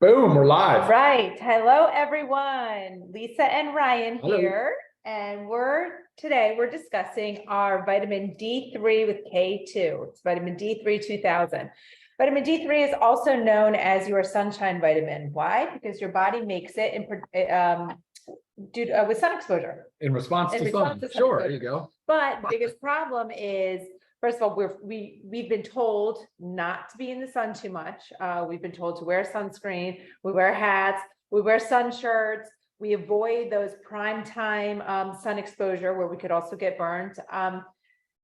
Boom, we're live. Right. Hello, everyone. Lisa and Ryan Hello. here. And today we're discussing our vitamin D3 with K2. It's vitamin D3 2000. Vitamin D3 is also known as your sunshine vitamin. Why? Because your body makes it with sun exposure. In response to sun. Sure, Exposure. There you go. But the biggest problem is, first of all, we've been told not to be in the sun too much. We've been told to wear sunscreen, we wear hats, we wear sun shirts, we avoid those prime time sun exposure where we could also get burned.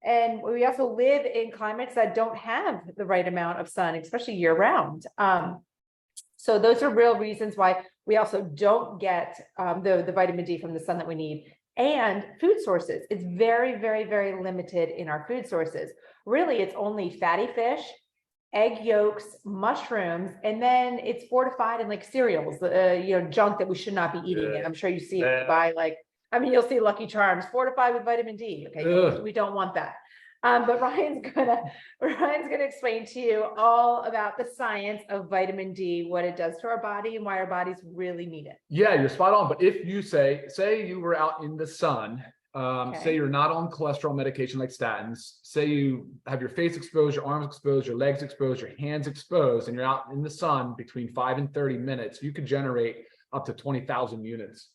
And we also live in climates that don't have the right amount of sun, especially year round. So those are real reasons why we also don't get the vitamin D from the sun that we need. And food sources, it's very, very, very limited in our food sources. Really, it's only fatty fish, egg yolks, mushrooms, and then it's fortified in like cereals, junk that we should not be eating. And I'm sure you see it by you'll see Lucky Charms fortified with vitamin D. Okay, we don't want that. But Ryan's gonna explain to you all about the science of vitamin D, what it does to our body, and why our bodies really need it. Yeah, you're spot on. But if you say you were out in the sun, say you're not on cholesterol medication like statins, say you have your face exposed, your arms exposed, your legs exposed, your hands exposed, and you're out in the sun between 5 and 30 minutes, you could generate up to 20,000 units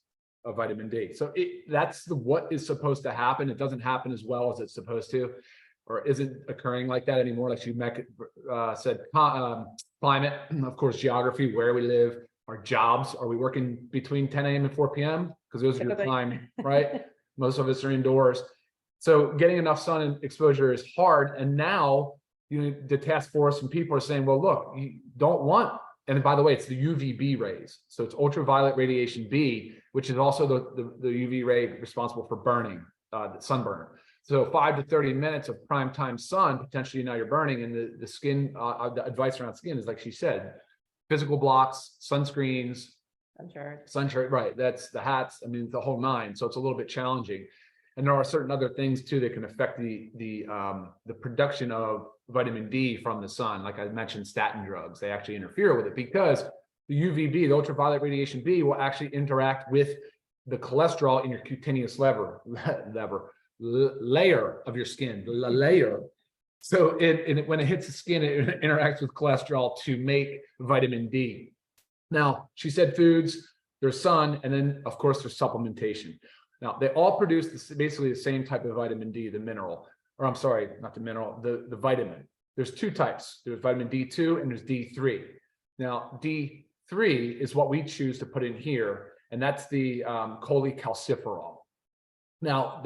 of vitamin D. So that's what is supposed to happen. It doesn't happen as well as it's supposed to, or isn't occurring like that anymore. Like you said, climate, of course, geography, where we live, our jobs. Are we working between 10 a.m. and 4 p.m.? Because those are your time, right? Most of us are indoors. So getting enough sun exposure is hard. And now the task force and people are saying, well, look, you don't want, and by the way, it's the UVB rays. So it's ultraviolet radiation B, which is also the UV ray responsible for burning, sunburn. So 5 to 30 minutes of prime time sun, potentially now you're burning, and the skin, the advice around skin is like she said, physical blocks, sunscreens, sun shirt, right? That's the hats. I mean, the whole nine. So it's a little bit challenging. And there are certain other things too that can affect the production of vitamin D from the sun. Like I mentioned, statin drugs, they actually interfere with it because the UVB, the ultraviolet radiation B, will actually interact with the cholesterol in your cutaneous layer of your skin, layer. So when it hits the skin, it interacts with cholesterol to make vitamin D. Now, she said foods, there's sun, and then of course there's supplementation. Now, they all produce basically the same type of vitamin D, the mineral, or I'm sorry, not the mineral, the vitamin. There's two types. There's vitamin D2 and there's D3. Now, D3 is what we choose to put in here, and that's the cholecalciferol. Now,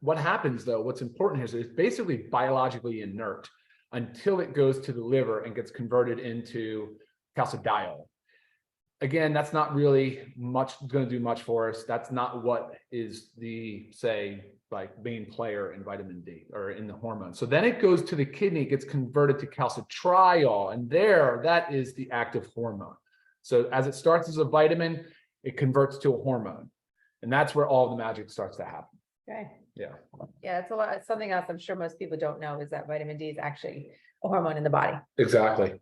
what happens though, what's important here is it's basically biologically inert until it goes to the liver and gets converted into calcidiol. Again, that's not really going to do much for us. That's not what is the, main player in vitamin D or in the hormone. So then it goes to the kidney, it gets converted to calcitriol, and that is the active hormone. So as it starts as a vitamin, it converts to a hormone. And that's where all the magic starts to happen. Okay. Yeah. Yeah, it's a lot. Something else I'm sure most people don't know is that vitamin D is actually a hormone in the body. Exactly.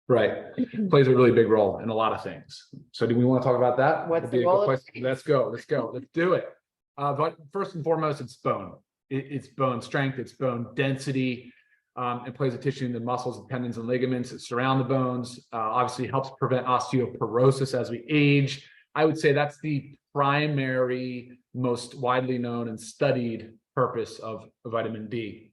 Right. Plays a really big role in a lot of things. So do we want to talk about that? What's the role? Let's go. Let's do it. But first and foremost, it's bone. It's bone strength. It's bone density. It plays a tissue in the muscles, tendons, and ligaments that surround the bones. Obviously helps prevent osteoporosis as we age. I would say that's the primary, most widely known and studied purpose of vitamin D.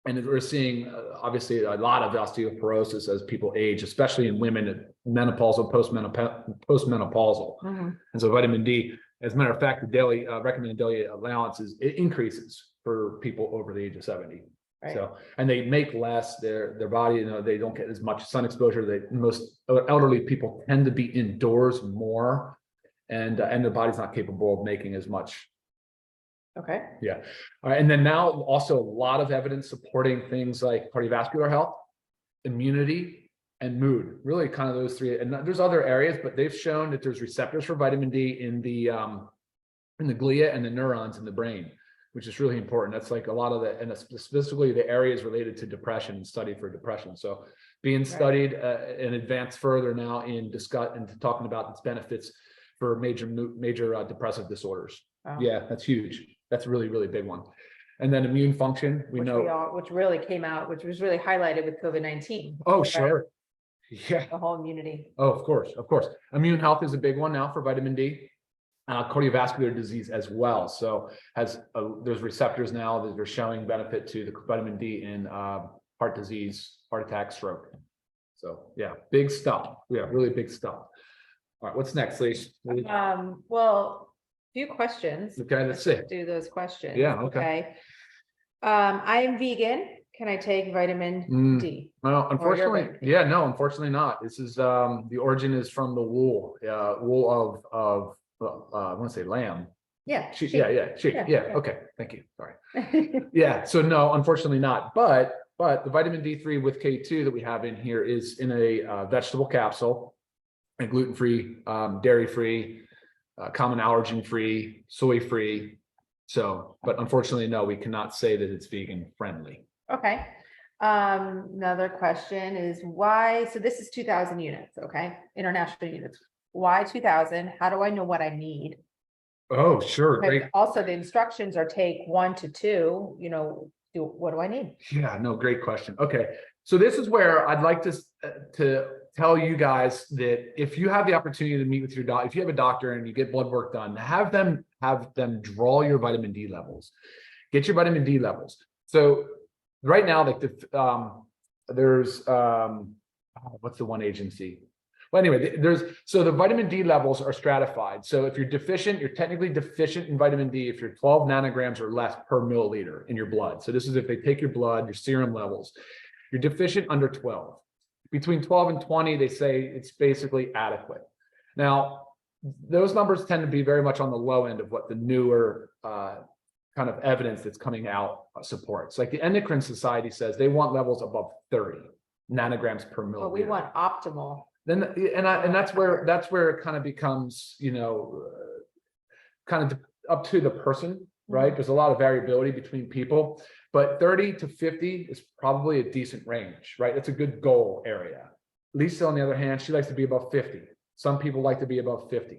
And we're seeing obviously a lot of osteoporosis as people age, especially in women, menopausal, postmenopausal. Mm-hmm. And so vitamin D, as a matter of fact, the daily recommended daily allowance it increases for people over the age of 70. Right. So, and they make less, their body, they don't get as much sun exposure. Most elderly people tend to be indoors more, and their body's not capable of making as much. Okay. Yeah. All right. And then now also a lot of evidence supporting things like cardiovascular health, immunity, and mood. Really kind of those three. And there's other areas, but they've shown that there's receptors for vitamin D in the glia and the neurons in the brain, which is really important. That's like a lot of and specifically the areas related to depression and study for depression. So being studied and advanced further now in talking about its benefits for major depressive disorders. Wow. Yeah, that's huge. That's a really, really big one. And then immune function, which really came out, which was really highlighted with COVID-19. Oh, sure. Yeah. The whole immunity. Oh, of course, of course. Immune health is a big one now for vitamin D. Cardiovascular disease as well. So there's receptors now that are showing benefit to the vitamin D in heart disease, heart attack, stroke. So yeah, big stuff. Yeah, really big stuff. All right, what's next, Lise? Well, a few questions. Okay, let's see. Do those questions. Yeah, okay. I am vegan. Can I take vitamin D? Well, unfortunately, unfortunately not. This is the origin is from the wool of I want to say lamb. Yeah. Sheep. Yeah. Okay. Thank you. Sorry. Yeah. So no, unfortunately not. But the vitamin D3 with K2 that we have in here is in a vegetable capsule, and gluten-free, dairy-free, common allergen-free, soy-free. So, but unfortunately, no, we cannot say that it's vegan friendly. Okay. Another question is why, so this is 2,000 units, okay? International units. Why 2,000? How do I know what I need? Oh, sure. Great. Also, the instructions are take 1 to 2, what do I need? Yeah, no, great question. Okay. So this is where I'd like to tell you guys that if you have the opportunity to meet with your doctor, if you have a doctor and you get blood work done, have them draw your vitamin D levels, get your vitamin D levels. So right now, like there's what's the one agency? Well, anyway, so the vitamin D levels are stratified. So if you're deficient, you're technically deficient in vitamin D if you're 12 nanograms or less per milliliter in your blood. So this is if they take your blood, your serum levels. You're deficient under 12. Between 12 and 20, they say it's basically adequate. Now, those numbers tend to be very much on the low end of what the newer kind of evidence that's coming out supports. Like the Endocrine Society says they want levels above 30 nanograms per milliliter. But we want optimal. Then and that's where it kind of becomes, kind of up to the person, right? There's a lot of variability between people, but 30 to 50 is probably a decent range, right? It's a good goal area. Lisa, on the other hand, she likes to be above 50. Some people like to be above 50.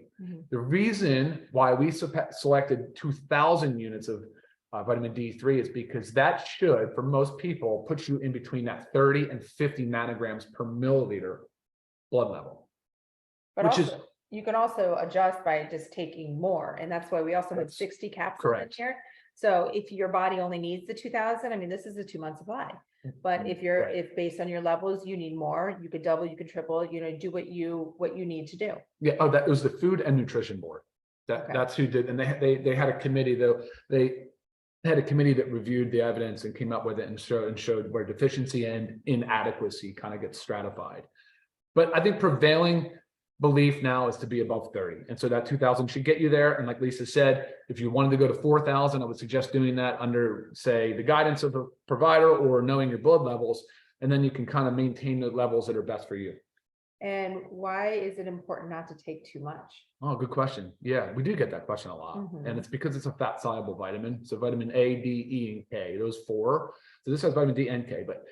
The reason why we selected 2,000 units of vitamin D3 is because that should, for most people, put you in between that 30 and 50 nanograms per milliliter blood level. But you can also adjust by just taking more. And that's why we also have 60 capsules in here. So if your body only needs the 2,000, I mean, this is a 2-month supply. But if based on your levels, you need more, you could double, you could triple, do what you need to do. Yeah. Oh, that was the Food and Nutrition Board. That's who did. And they had a committee though. They had a committee that reviewed the evidence and came up with it and showed where deficiency and inadequacy kind of gets stratified. But I think prevailing belief now is to be above 30. And so that 2,000 should get you there. And like Lisa said, if you wanted to go to 4,000, I would suggest doing that under, say, the guidance of the provider or knowing your blood levels. And then you can kind of maintain the levels that are best for you. And why is it important not to take too much? Oh, good question. Yeah, we do get that question a lot. And it's because it's a fat soluble vitamin. So vitamin A, D, E, and K, those 4. So this has vitamin D and K, but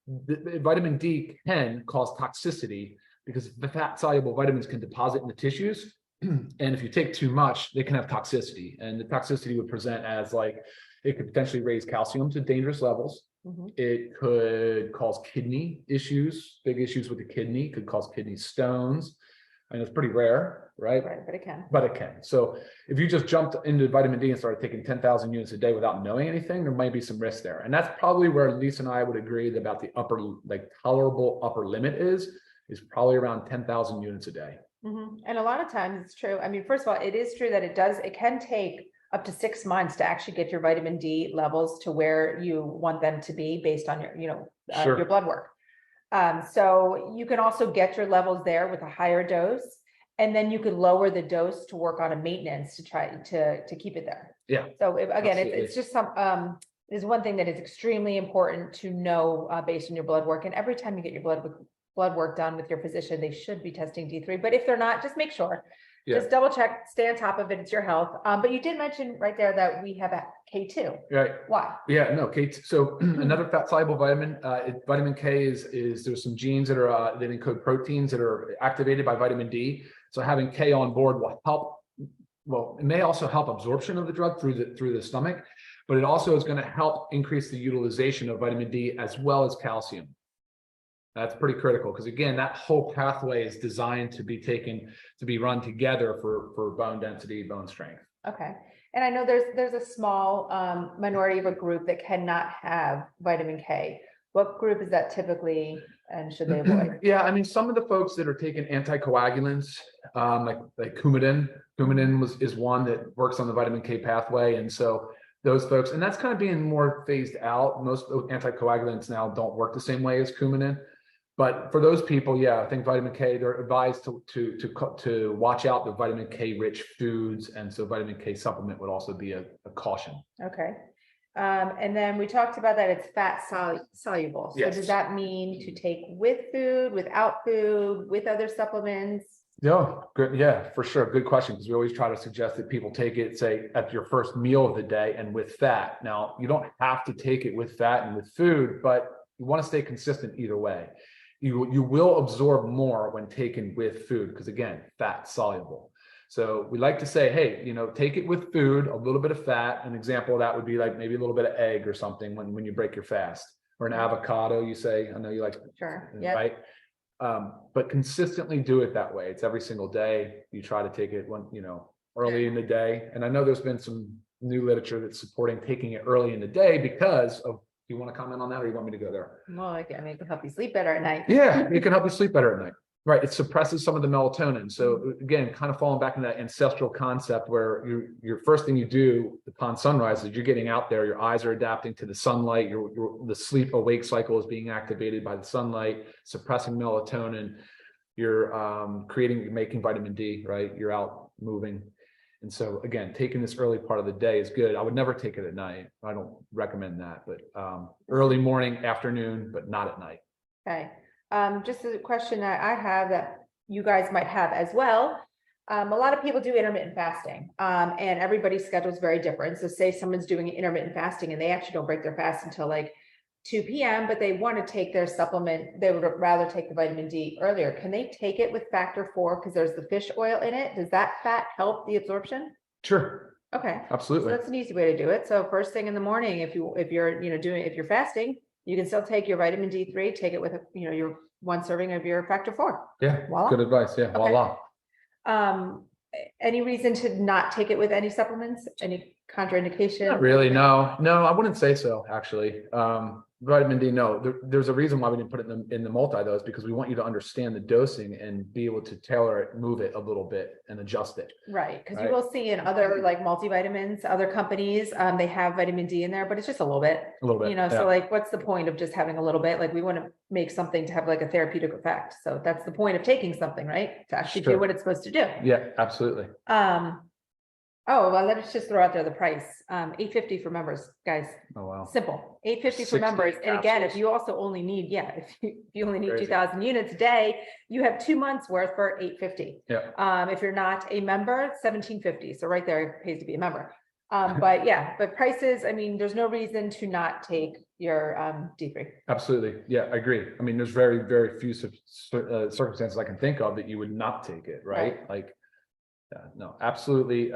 the vitamin D can cause toxicity because the fat soluble vitamins can deposit in the tissues. And if you take too much, they can have toxicity. And the toxicity would present as it could potentially raise calcium to dangerous levels. It could cause kidney issues, big issues with the kidney, could cause kidney stones. And it's pretty rare, right? Right, but it can. But it can. So if you just jumped into vitamin D and started taking 10,000 units a day without knowing anything, there might be some risk there. And that's probably where Lisa and I would agree about the tolerable upper limit is probably around 10,000 units a day. And a lot of times it's true. I mean, first of all, it is true that it can take up to 6 months to actually get your vitamin D levels to where you want them to be based on your, your blood work. So you can also get your levels there with a higher dose, and then you could lower the dose to work on a maintenance to try to keep it there. Yeah. So it's just is one thing that is extremely important to know based on your blood work. And every time you get your blood work done with your physician, they should be testing D3. But if they're not, just make sure. Just double check, stay on top of it. It's your health. But you did mention right there that we have a K2. Right. Why? Yeah, no, K2. So another fat soluble vitamin, vitamin K is there's some genes that are that encode proteins that are activated by vitamin D. So having K on board will help. Well, it may also help absorption of the drug through the stomach, but it also is going to help increase the utilization of vitamin D as well as calcium. That's pretty critical because again, that whole pathway is designed to be run together for bone density, bone strength. Okay. And I know there's a small minority of a group that cannot have vitamin K. What group is that typically, and should they avoid? Yeah, I mean, some of the folks that are taking anticoagulants, like Coumadin is one that works on the vitamin K pathway, and so those folks, and that's kind of being more phased out. Most anticoagulants now don't work the same way as Coumadin. But for those people, yeah, I think vitamin K, they're advised to watch out the vitamin K rich foods. And so vitamin K supplement would also be a caution. Okay. And then we talked about that it's fat soluble. So Yes. Does that mean to take with food, without food, with other supplements? Yeah, good. Yeah, for sure. Good question. Because we always try to suggest that people take it, say, at your first meal of the day and with fat. Now, you don't have to take it with fat and with food, but you want to stay consistent either way. You will absorb more when taken with food because again, fat soluble. So we like to say, hey, take it with food, a little bit of fat. An example of that would be like maybe a little bit of egg or something when you break your fast, or an avocado. You say, I know you like, Sure, right? But consistently do it that way. It's every single day. You try to take it early in the day. And I know there's been some new literature that's supporting taking it early in the day because of. You want to comment on that, or you want me to go there? Well, I mean, it can help you sleep better at night. Yeah, it can help you sleep better at night. Right. It suppresses some of the melatonin. So again, kind of falling back in that ancestral concept where your first thing you do upon sunrise is you're getting out there, your eyes are adapting to the sunlight, the sleep awake cycle is being activated by the sunlight, suppressing melatonin, you're making vitamin D, right? You're out moving. And so again, taking this early part of the day is good. I would never take it at night. I don't recommend that, but early morning, afternoon, but not at night. Okay. Just a question that I have that you guys might have as well. A lot of people do intermittent fasting, and everybody's schedule is very different. So say someone's doing intermittent fasting and they actually don't break their fast until like 2 p.m., but they want to take their supplement. They would rather take the vitamin D earlier. Can they take it with factor 4 because there's the fish oil in it? Does that fat help the absorption? Sure. Okay. Absolutely. So that's an easy way to do it. So first thing in the morning, if you're fasting, you can still take your vitamin D3, take it with your 1 serving of your factor 4. Yeah. Voila. Good advice. Yeah. Okay. Voila. Any reason to not take it with any supplements? Any contraindication? Not really. No, I wouldn't say so, actually. Vitamin D, no. There's a reason why we didn't put it in the multi dose, because we want you to understand the dosing and be able to tailor it, move it a little bit and adjust it. Right. Because you will see in other like multivitamins, other companies, they have vitamin D in there, but it's just a little bit. A little bit. So like, what's the point of just having a little bit? Like we want to make something to have like a therapeutic effect. So that's the point of taking something, right? To actually do what it's supposed to do. Yeah, absolutely. Oh, well, let's just throw out there the price. $8.50 for members, guys. Oh, wow. Simple. $8.50 for members. And again, if you also only need, if you only need 2,000 units a day, you have 2 months worth for $8.50. Yeah. If you're not a member, $17.50. So right there, it pays to be a member. But prices, I mean, there's no reason to not take your D3. Absolutely. Yeah, I agree. I mean, there's very, very few circumstances I can think of that you would not take it, right? Like, no, absolutely.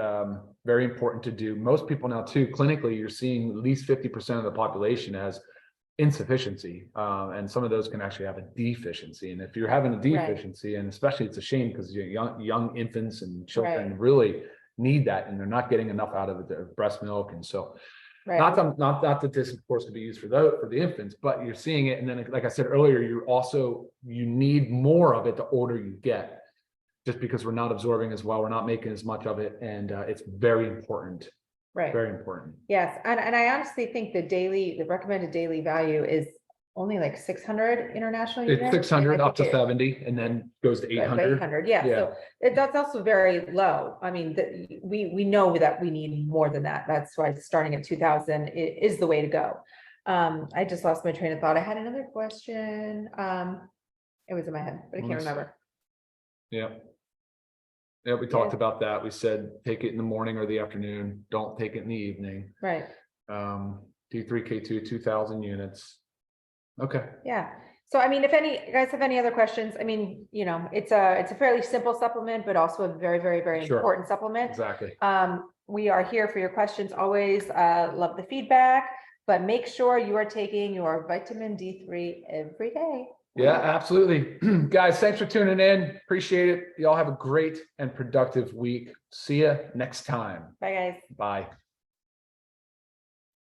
Very important to do. Most people now too, clinically, you're seeing at least 50% of the population has insufficiency. And some of those can actually have a deficiency. And if you're having a deficiency, and especially it's a shame because young infants and children really need that, and they're not getting enough out of the breast milk. And so not that this of course could be used for the infants, but you're seeing it. And then, like I said earlier, you need more of it the older you get. Just because we're not absorbing as well, we're not making as much of it, and it's very important. Right. Very important. Yes, and I honestly think the recommended daily value is only like 600 international units. It's 600 up to 70, and then goes to 800. 800, yeah. So that's also very low. I mean, we know that we need more than that. That's why starting at 2,000 is the way to go. I just lost my train of thought. I had another question. It was in my head, but I can't remember. Yeah. Yeah, we talked about that. We said, take it in the morning or the afternoon. Don't take it in the evening. Right. D3K2, 2,000 units. Okay. Yeah. So, I mean, if you guys have any other questions, I mean, you know, it's a fairly simple supplement, but also a very, very, very important supplement. Exactly. We are here for your questions. Always love the feedback, but make sure you are taking your vitamin D3 every day. Yeah, absolutely. Guys, thanks for tuning in. Appreciate it. Y'all have a great and productive week. See you next time. Bye, guys. Bye.